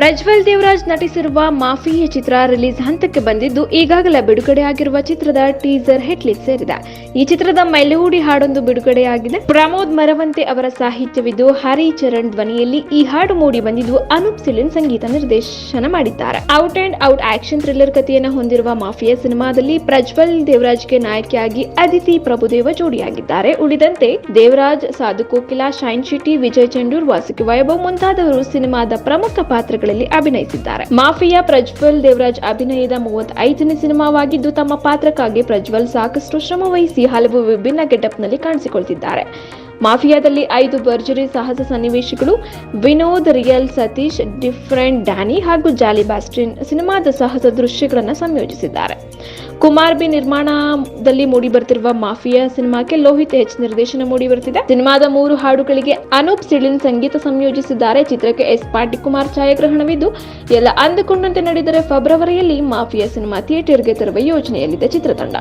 Prajwal Devaraj ನಟಿಸಿರುವ mafia ಚಿತ್ರ release ಹಂತಕ್ಕೆ ಬಂದಿದ್ದು ಈಗಾಗಲೇ ಬಿಡುಗಡೆಯಾಗಿರುವ ಚಿತ್ರದ ಟೀಸರ್ ಹಿಟ್ಲಿಸ್ಟ್ ಸೇರಿದೆ. ಈ ಚಿತ್ರದ ಮೆಲೋಡಿ ಹಾಡೊಂದು ಬಿಡುಗಡೆಯಾಗಿದೆ. ಪ್ರಮೋದ್ ಮರವಂತೆ ಅವರ ಸಾಹಿತ್ಯವಿದ್ದು ಹರಿಚರಣ್ ಧ್ವನಿಯಲ್ಲಿ ಈ ಹಾಡು ಮೂಡಿ ಬಂದಿದ್ದು ಅನೂಪ್ ಸಿಳಿನ್ ಸಂಗೀತ ನಿರ್ದೇಶನ ಮಾಡಿದ್ದಾರೆ. Out and out action thriller ಕಥೆಯನ್ನು ಹೊಂದಿರುವ ಮಾಫಿಯಾ ಸಿನಿಮಾದಲ್ಲಿ ಪ್ರಜ್ವಲ್ ದೇವರಾಜ್ಗೆ ನಾಯಕಿಯಾಗಿ ಅದಿತಿ ಪ್ರಭುದೇವ ಜೋಡಿಯಾಗಿದ್ದಾರೆ. ಉಳಿದಂತೆ ದೇವರಾಜ್, ಸಾಧು ಕೋಕಿಲ, ಶೈನ್ ಶೆಟ್ಟಿ, ವಿಜಯ್ ಚಂಡೂರ್, ವಾಸುಕಿ ವೈಭವ್ ಮುಂತಾದವರು ಸಿನಿಮಾದ ಪ್ರಮುಖ ಪಾತ್ರಗಳಲ್ಲಿ ಅಭಿನಯಿಸಿದ್ದಾರೆ. ಮಾಫಿಯಾ ಪ್ರಜ್ವಲ್ ದೇವರಾಜ್ ಅಭಿನಯದ 35ನೇ ಸಿನಿಮಾವಾಗಿದ್ದು ತಮ್ಮ ಪಾತ್ರಕ್ಕಾಗಿ ಪ್ರಜ್ವಲ್ ಸಾಕಷ್ಟು ಶ್ರಮ ವಹಿಸಿ ಹಲವು ವಿಭಿನ್ನ ಗೆಟಪ್ನಲ್ಲಿ ಕಾಣಿಸಿಕೊಳ್ತಿದ್ದಾರೆ. ಮಾಫಿಯಾದಲ್ಲಿ 5 ಭರ್ಜರಿ ಸಾಹಸ ಸನ್ನಿವೇಶಗಳು, Vinod, real, Satish, different, Danny ಹಾಗೂ ಜಾಲಿ ಬ್ಯಾಸ್ಟಿನ್ ಸಿನಿಮಾದ ಸಾಹಸ ದೃಶ್ಯಗಳನ್ನು ಸಂಯೋಜಿಸಿದ್ದಾರೆ. ಕುಮಾರ್ ಬಿ ನಿರ್ಮಾಣದಲ್ಲಿ ಮೂಡಿಬರ್ತಿರುವ ಮಾಫಿಯಾ ಸಿನಿಮಾಕ್ಕೆ ಲೋಹಿತ್ ಎಚ್ ನಿರ್ದೇಶನ ಮೂಡಿಬರ್ತಿದೆ. ಸಿನಿಮಾದ 3 ಹಾಡುಗಳಿಗೆ ಅನೂಪ್ ಸಿಳಿನ್ ಸಂಗೀತ ಸಂಯೋಜಿಸಿದ್ದಾರೆ. ಚಿತ್ರಕ್ಕೆ ಎಸ್ ಪಾಟಿಕುಮಾರ್ ಛಾಯಾಗ್ರಹಣವಿದ್ದು ಎಲ್ಲ ಅಂದುಕೊಂಡಂತೆ ನಡೆದರೆ ಫೆಬ್ರವರಿಯಲ್ಲಿ ಮಾಫಿಯಾ ಸಿನಿಮಾ ಥಿಯೇಟರ್ಗೆ ತರುವ ಯೋಜನೆಯಲ್ಲಿದೆ ಚಿತ್ರತಂಡ.